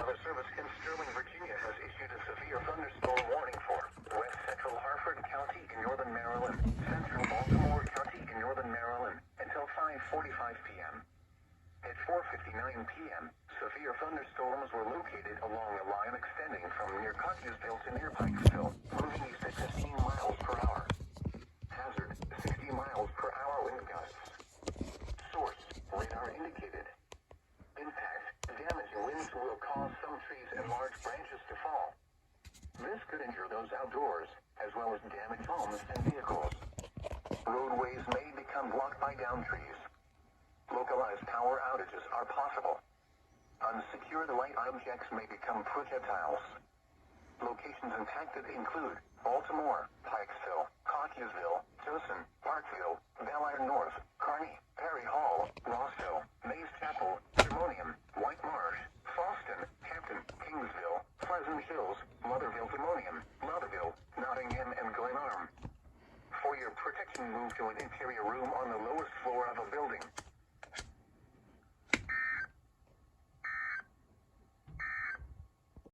Weather Service in Sterling, Virginia has issued a severe thunderstorm warning for West Central Harford County in northern Maryland, Central Baltimore County in northern Maryland, until 5:45 p.m. At 4:59 p.m., severe thunderstorms were located along a line extending from near Cottingsville to near Pikesville, moving east at 15 miles per hour. Hazard, 60 miles per hour wind gusts. Source, radar indicated. Impact, damaging winds will cause some trees and large branches to fall. This could injure those outdoors, as well as damage homes and vehicles. Roadways may become blocked by downed trees. Localized power outages are possible. Unsecured light objects may become projectiles. Locations impacted include Baltimore, Pikesville,